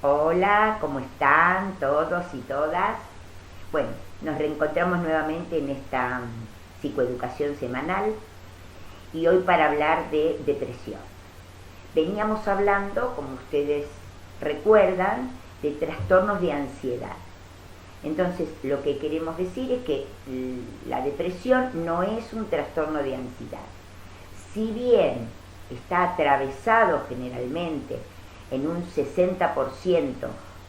Hola, ¿cómo están todos y todas? Bueno, nos reencontramos nuevamente en esta psicoeducación semanal y hoy para hablar de depresión. Veníamos hablando, como ustedes recuerdan, de trastornos de ansiedad. Entonces, lo que queremos decir es que la depresión no es un trastorno de ansiedad. Si bien está atravesado generalmente en un 60%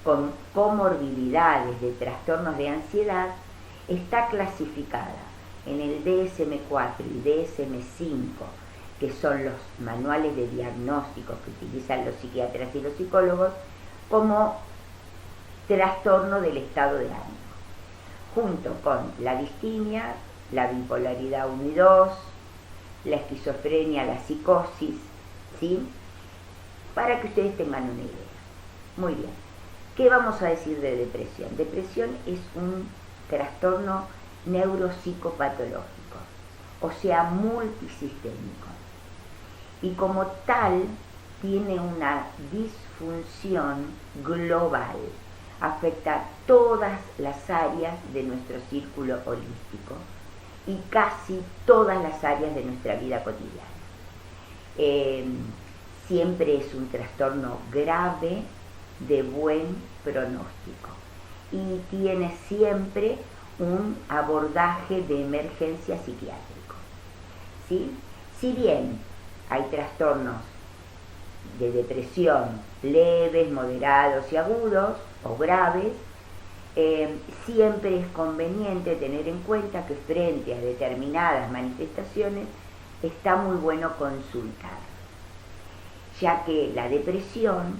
con comorbilidades de trastornos de ansiedad, está clasificada en el DSM-4 y DSM-5, que son los manuales de diagnóstico que utilizan los psiquiatras y los psicólogos, como trastorno del estado de ánimo, junto con la distimia, la bipolaridad 1 y 2, la esquizofrenia, la psicosis, ¿sí? Para que ustedes tengan una idea. Muy bien. ¿Qué vamos a decir de depresión? Depresión es un trastorno neuropsicopatológico, o sea, multisistémico. Y como tal, tiene una disfunción global. Afecta todas las áreas de nuestro círculo holístico y casi todas las áreas de nuestra vida cotidiana. Siempre es un trastorno grave de buen pronóstico y tiene siempre un abordaje de emergencia psiquiátrico, ¿sí? Si bien hay trastornos de depresión leves, moderados y agudos o graves, siempre es conveniente tener en cuenta que frente a determinadas manifestaciones está muy bueno consultar, ya que la depresión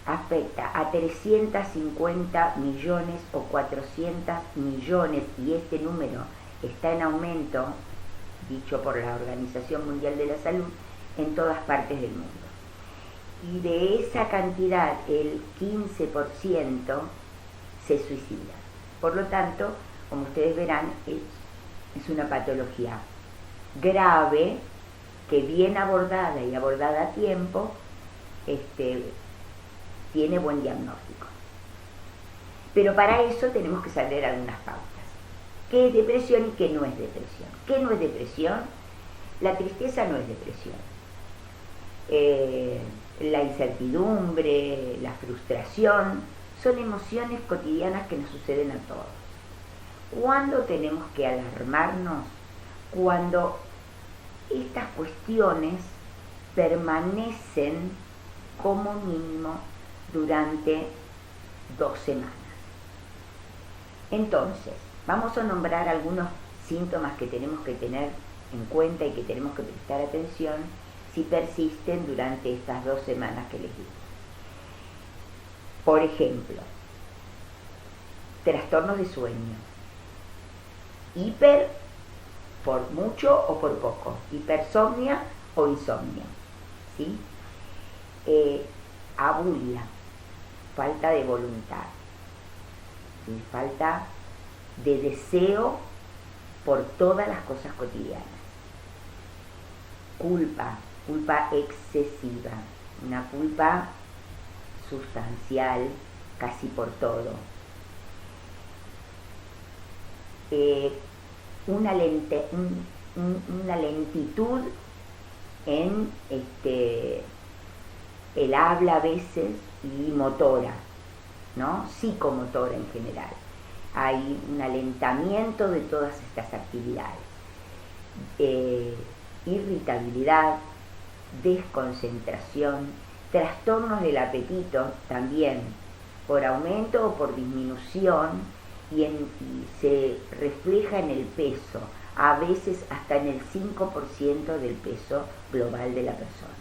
afecta a 350 millones o 400 millones, y este número está en aumento, dicho por la Organización Mundial de la Salud, en todas partes del mundo. Y de esa cantidad, el 15% se suicida. Por lo tanto, como ustedes verán, es una patología grave que bien abordada y abordada a tiempo, tiene buen diagnóstico. Pero para eso tenemos que saber algunas pautas. ¿Qué es depresión y qué no es depresión? ¿Qué no es depresión? La tristeza no es depresión. La incertidumbre, la frustración, son emociones cotidianas que nos suceden a todos. ¿Cuándo tenemos que alarmarnos? Cuando estas cuestiones permanecen como mínimo durante 2 semanas. Entonces, vamos a nombrar algunos síntomas que tenemos que tener en cuenta y que tenemos que prestar atención si persisten durante estas 2 semanas que les digo. Por ejemplo, trastornos de sueño, por mucho o por poco, hipersomnia o insomnio, ¿sí? Abulia, falta de voluntad, ¿sí? Falta de deseo por todas las cosas cotidianas. Culpa excesiva, una culpa sustancial casi por todo. Una lentitud en el habla a veces y motora, ¿no? Psicomotora en general. Hay un alentamiento de todas estas actividades. Irritabilidad, desconcentración, trastornos del apetito también, por aumento o por disminución, y se refleja en el peso, a veces hasta en el 5% del peso global de la persona.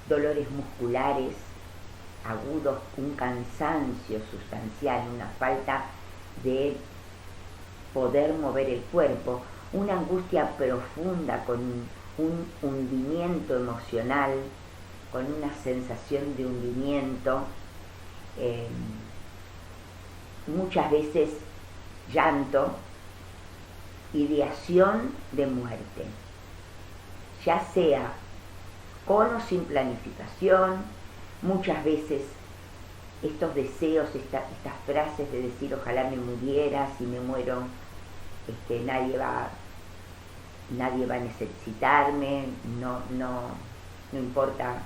Dolores musculares agudos, un cansancio sustancial, una falta de poder mover el cuerpo, una angustia profunda con un hundimiento emocional, con una sensación de hundimiento, muchas veces llanto, ideación de muerte, ya sea con o sin planificación, Muchas veces estos deseos, estas frases de decir ojalá me muriera, si me muero nadie va a necesitarme, no importa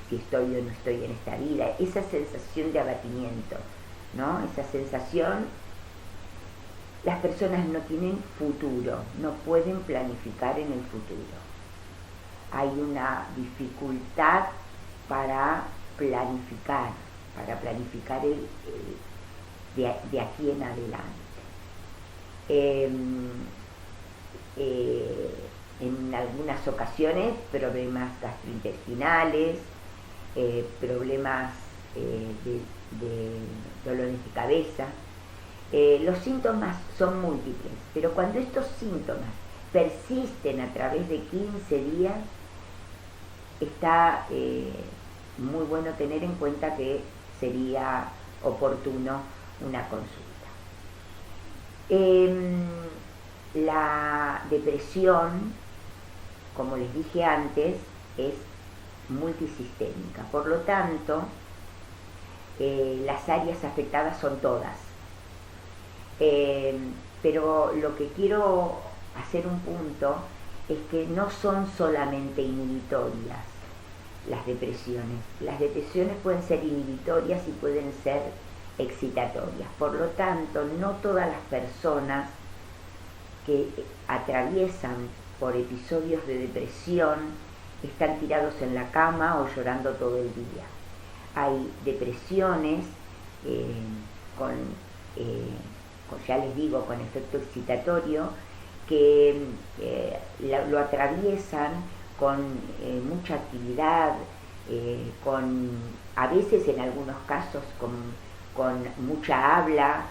si estoy o no estoy en esta vida, esa sensación de abatimiento, ¿no? Esa sensación, las personas no tienen futuro, no pueden planificar en el futuro. Hay una dificultad para planificar de aquí en adelante. En algunas ocasiones problemas gastrointestinales, problemas de dolores de cabeza. Los síntomas son múltiples, pero cuando estos síntomas persisten a través de 15 días, está muy bueno tener en cuenta que sería oportuno una consulta. La depresión, como les dije antes, es multisistémica, por lo tanto, las áreas afectadas son todas. Pero lo que quiero hacer un punto es que no son solamente inhibitorias las depresiones. Las depresiones pueden ser inhibitorias y pueden ser excitatorias. Por lo tanto, no todas las personas que atraviesan por episodios de depresión están tirados en la cama o llorando todo el día. Hay depresiones ya les digo, con efecto excitatorio, que lo atraviesan con mucha actividad, a veces en algunos casos con mucha habla,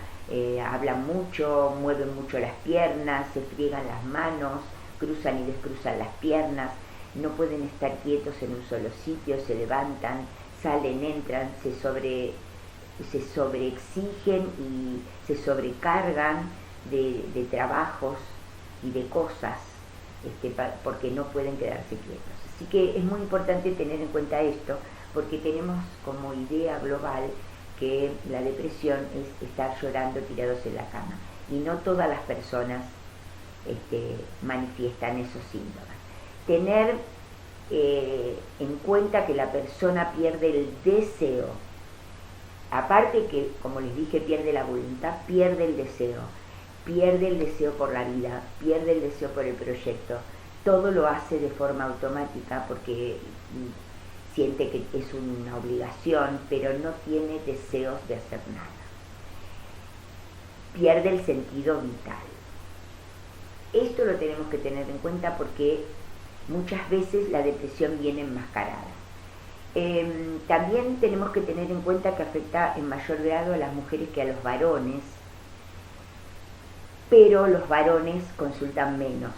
hablan mucho, mueven mucho las piernas, se friegan las manos, cruzan y descruzan las piernas, no pueden estar quietos en un solo sitio, se levantan, salen, entran, se sobreexigen y se sobrecargan de trabajos y de cosas, porque no pueden quedarse quietos. Así que es muy importante tener en cuenta esto, porque tenemos como idea global que la depresión es estar llorando tirados en la cama, y no todas las personas manifiestan esos síntomas. Tener en cuenta que la persona pierde el deseo, aparte que, como les dije, pierde la voluntad, pierde el deseo por la vida, pierde el deseo por el proyecto, todo lo hace de forma automática porque siente que es una obligación, pero no tiene deseos de hacer nada. Pierde el sentido vital. Esto lo tenemos que tener en cuenta porque muchas veces la depresión viene enmascarada. También tenemos que tener en cuenta que afecta en mayor grado a las mujeres que a los varones, pero los varones consultan menos.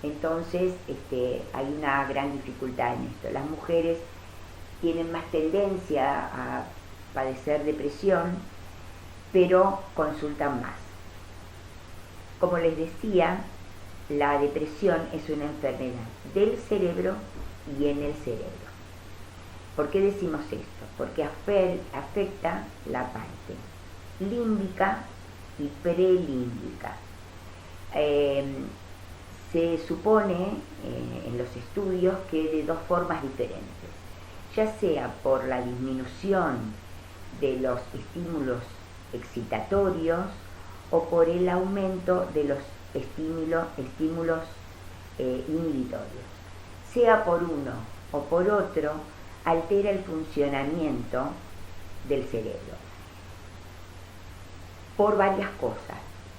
Entonces hay una gran dificultad en esto. Las mujeres tienen más tendencia a padecer depresión, pero consultan más. Como les decía, la depresión es una enfermedad del cerebro y en el cerebro. ¿Por qué decimos esto? Porque afecta la parte límbica y prelímbica. Se supone en los estudios que de dos formas diferentes, ya sea por la disminución de los estímulos excitatorios o por el aumento de los estímulos inhibitorios. Sea por uno o por otro, altera el funcionamiento del cerebro por varias cosas,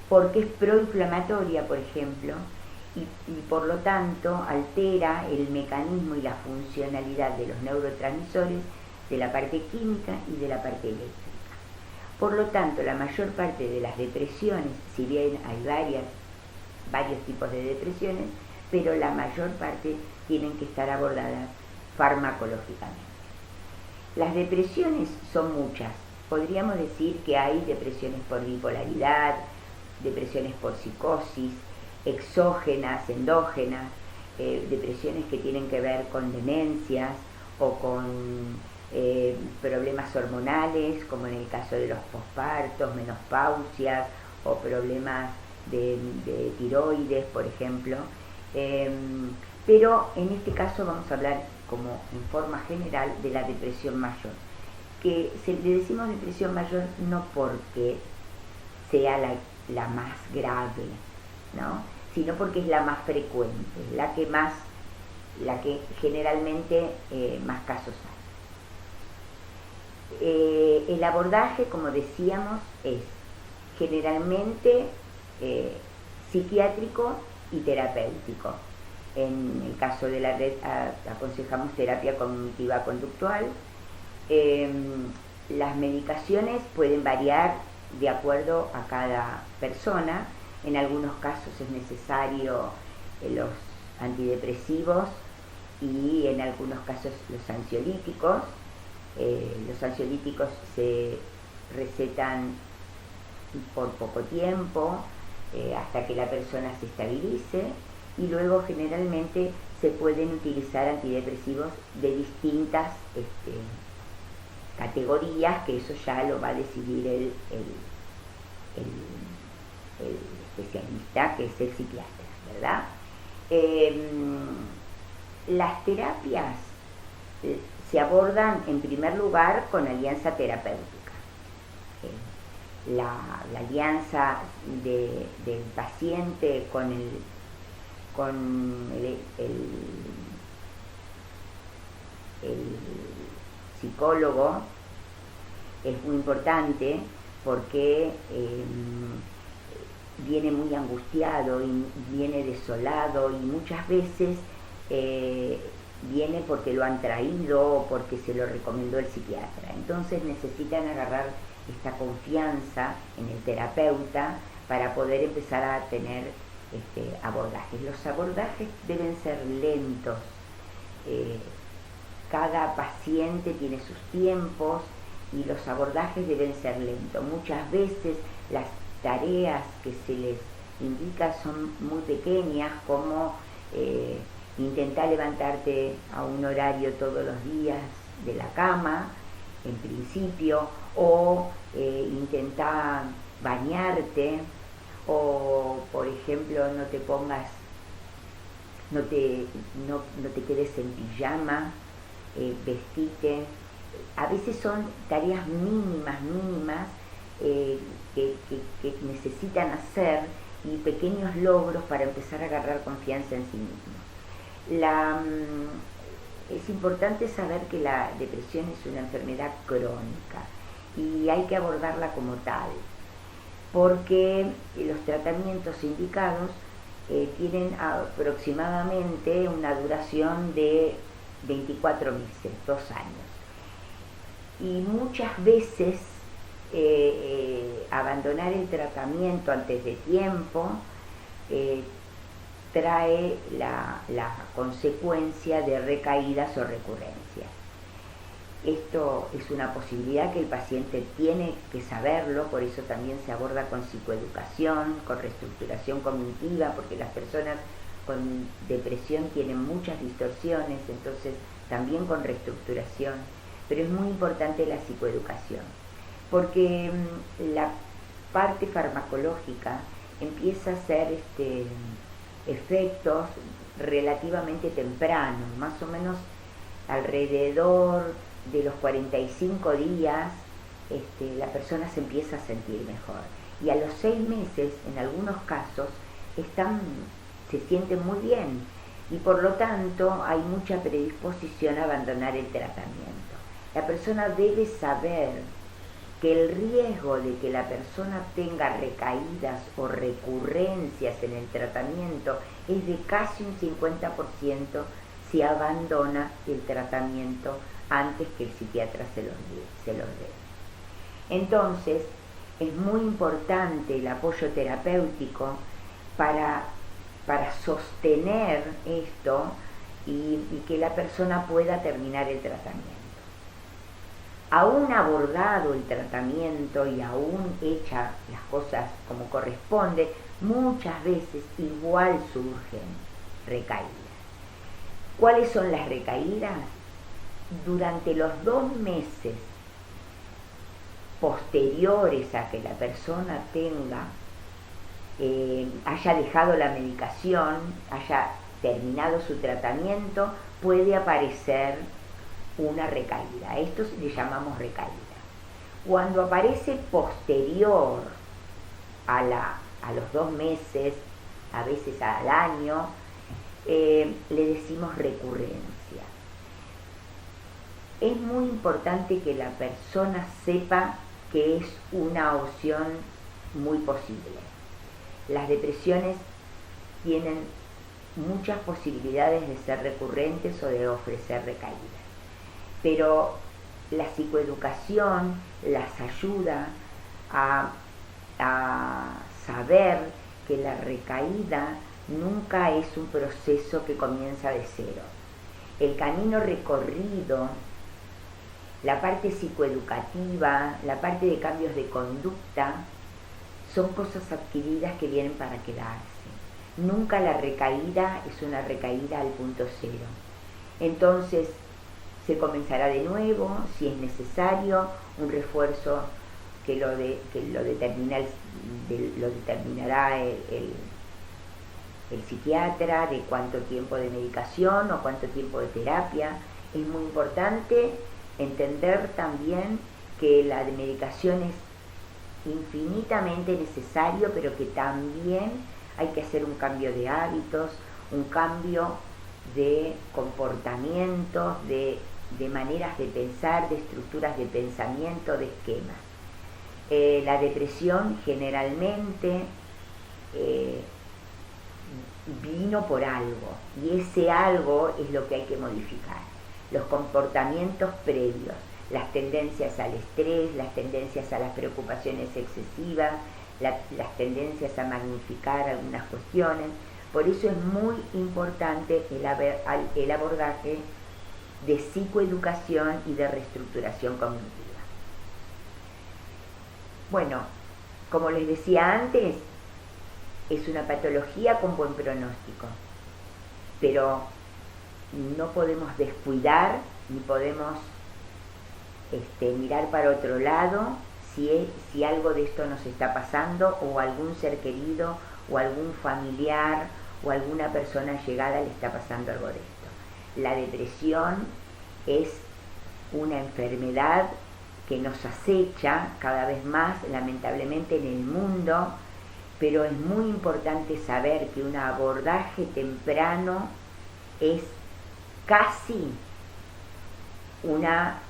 porque es proinflamatoria, por ejemplo, y por lo tanto altera el mecanismo y la funcionalidad de los neurotransmisores, de la parte química y de la parte eléctrica. Por lo tanto, la mayor parte de las depresiones, si bien hay varios tipos de depresiones, pero la mayor parte tienen que estar abordadas farmacológicamente. Las depresiones son muchas. Podríamos decir que hay depresiones por bipolaridad, depresiones por psicosis, exógenas, endógenas, depresiones que tienen que ver con demencias o con problemas hormonales, como en el caso de los pospartos, menopausias o problemas de tiroides, por ejemplo. Pero en este caso vamos a hablar como en forma general de la depresión mayor, que le decimos depresión mayor no porque sea la más grave, ¿no?, sino porque es la más frecuente, la que generalmente más casos hay. El abordaje, como decíamos, es generalmente psiquiátrico y terapéutico. En el caso de la red aconsejamos terapia cognitiva conductual. Las medicaciones pueden variar de acuerdo a cada persona. En algunos casos es necesario los antidepresivos y en algunos casos los ansiolíticos. Los ansiolíticos se recetan por poco tiempo, hasta que la persona se estabilice, y luego generalmente se pueden utilizar antidepresivos de distintas categorías, que eso ya lo va a decidir el especialista, que es el psiquiatra, ¿verdad? Las terapias se abordan en primer lugar con alianza terapéutica. La alianza del paciente con el psicólogo es muy importante, porque viene muy angustiado y viene desolado, y muchas veces viene porque lo han traído o porque se lo recomendó el psiquiatra. Entonces necesitan agarrar esta confianza en el terapeuta para poder empezar a tener abordajes. Los abordajes deben ser lentos. Cada paciente tiene sus tiempos y los abordajes deben ser lentos. Muchas veces las tareas que se les indica son muy pequeñas, como intentar levantarte a un horario todos los días de la cama, en principio, o intentar bañarte, o por ejemplo no te quedes en pijama, vestite. A veces son tareas mínimas que necesitan hacer, y pequeños logros para empezar a agarrar confianza en sí mismos. Es importante saber que la depresión es una enfermedad crónica y hay que abordarla como tal, porque los tratamientos indicados tienen aproximadamente una duración de 24 meses, 2 años. Y muchas veces abandonar el tratamiento antes de tiempo trae la consecuencia de recaídas o recurrencias. Esto es una posibilidad que el paciente tiene que saberlo, por eso también se aborda con psicoeducación, con reestructuración cognitiva, porque las personas con depresión tienen muchas distorsiones, entonces también con reestructuración. Pero es muy importante la psicoeducación, porque la parte farmacológica empieza a hacer efectos relativamente tempranos, más o menos alrededor de los 45 días, la persona se empieza a sentir mejor, y a los 6 meses, en algunos casos, se sienten muy bien, y por lo tanto hay mucha predisposición a abandonar el tratamiento. La persona debe saber que el riesgo de que la persona tenga recaídas o recurrencias en el tratamiento es de casi un 50% si abandona el tratamiento antes que el psiquiatra se los dé. Entonces, es muy importante el apoyo terapéutico para sostener esto y que la persona pueda terminar el tratamiento. Aún abordado el tratamiento y aún hecha las cosas como corresponde, muchas veces igual surgen recaídas. ¿Cuáles son las recaídas? durante los 2 meses posteriores a que la persona haya dejado la medicación, haya terminado su tratamiento, puede aparecer una recaída. A esto le llamamos recaída. Cuando aparece posterior a los 2 meses, a veces al año, le decimos recurrencia. Es muy importante que la persona sepa que es una opción muy posible. Las depresiones tienen muchas posibilidades de ser recurrentes o de ofrecer recaídas, pero la psicoeducación las ayuda a saber que la recaída nunca es un proceso que comienza de cero. El camino recorrido, la parte psicoeducativa, la parte de cambios de conducta, son cosas adquiridas que vienen para quedarse. Nunca la recaída es una recaída al punto cero. Entonces se comenzará de nuevo, si es necesario, un refuerzo que lo determinará el psiquiatra, de cuánto tiempo de medicación o cuánto tiempo de terapia. Es muy importante entender también que la de medicación es infinitamente necesario, pero que también hay que hacer un cambio de hábitos, un cambio de comportamientos, de maneras de pensar, de estructuras de pensamiento, de esquemas. La depresión generalmente vino por algo, y ese algo es lo que hay que modificar. Los comportamientos previos, las tendencias al estrés, las tendencias a las preocupaciones excesivas, las tendencias a magnificar algunas cuestiones. Por eso es muy importante el abordaje de psicoeducación y de reestructuración cognitiva. Bueno, como les decía antes, es una patología con buen pronóstico, pero no podemos descuidar ni podemos mirar para otro lado si algo de esto nos está pasando, o algún ser querido o algún familiar o alguna persona llegada le está pasando algo de esto. La depresión es una enfermedad que nos acecha cada vez más, lamentablemente, en el mundo, pero es muy importante saber que un abordaje temprano es casi una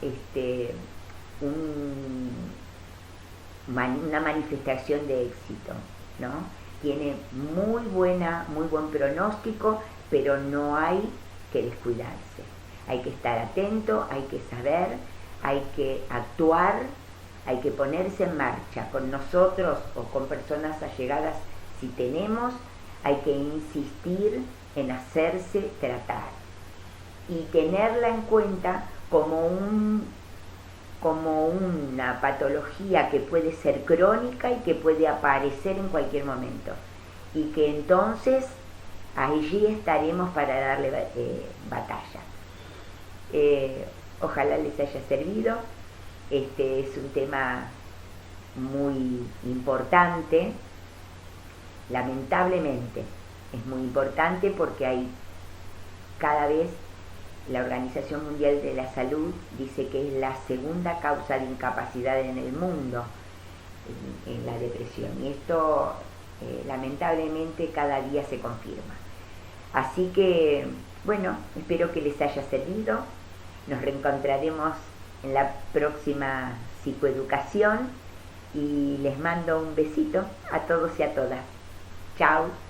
manifestación de éxito, ¿no? Tiene muy buen pronóstico, pero no hay que descuidarse. Hay que estar atento, hay que saber, hay que actuar, hay que ponerse en marcha con nosotros o con personas allegadas si tenemos. Hay que insistir en hacerse tratar y tenerla en cuenta como una patología que puede ser crónica y que puede aparecer en cualquier momento, y que entonces allí estaremos para darle batalla. Ojalá les haya servido. Este es un tema muy importante, lamentablemente es muy importante, porque hay cada vez, la Organización Mundial de la Salud dice que es la segunda causa de incapacidad en el mundo, en la depresión, y esto lamentablemente cada día se confirma. Así que, bueno, espero que les haya servido. Nos reencontraremos en la próxima psicoeducación y les mando un besito a todos y a todas. Chao.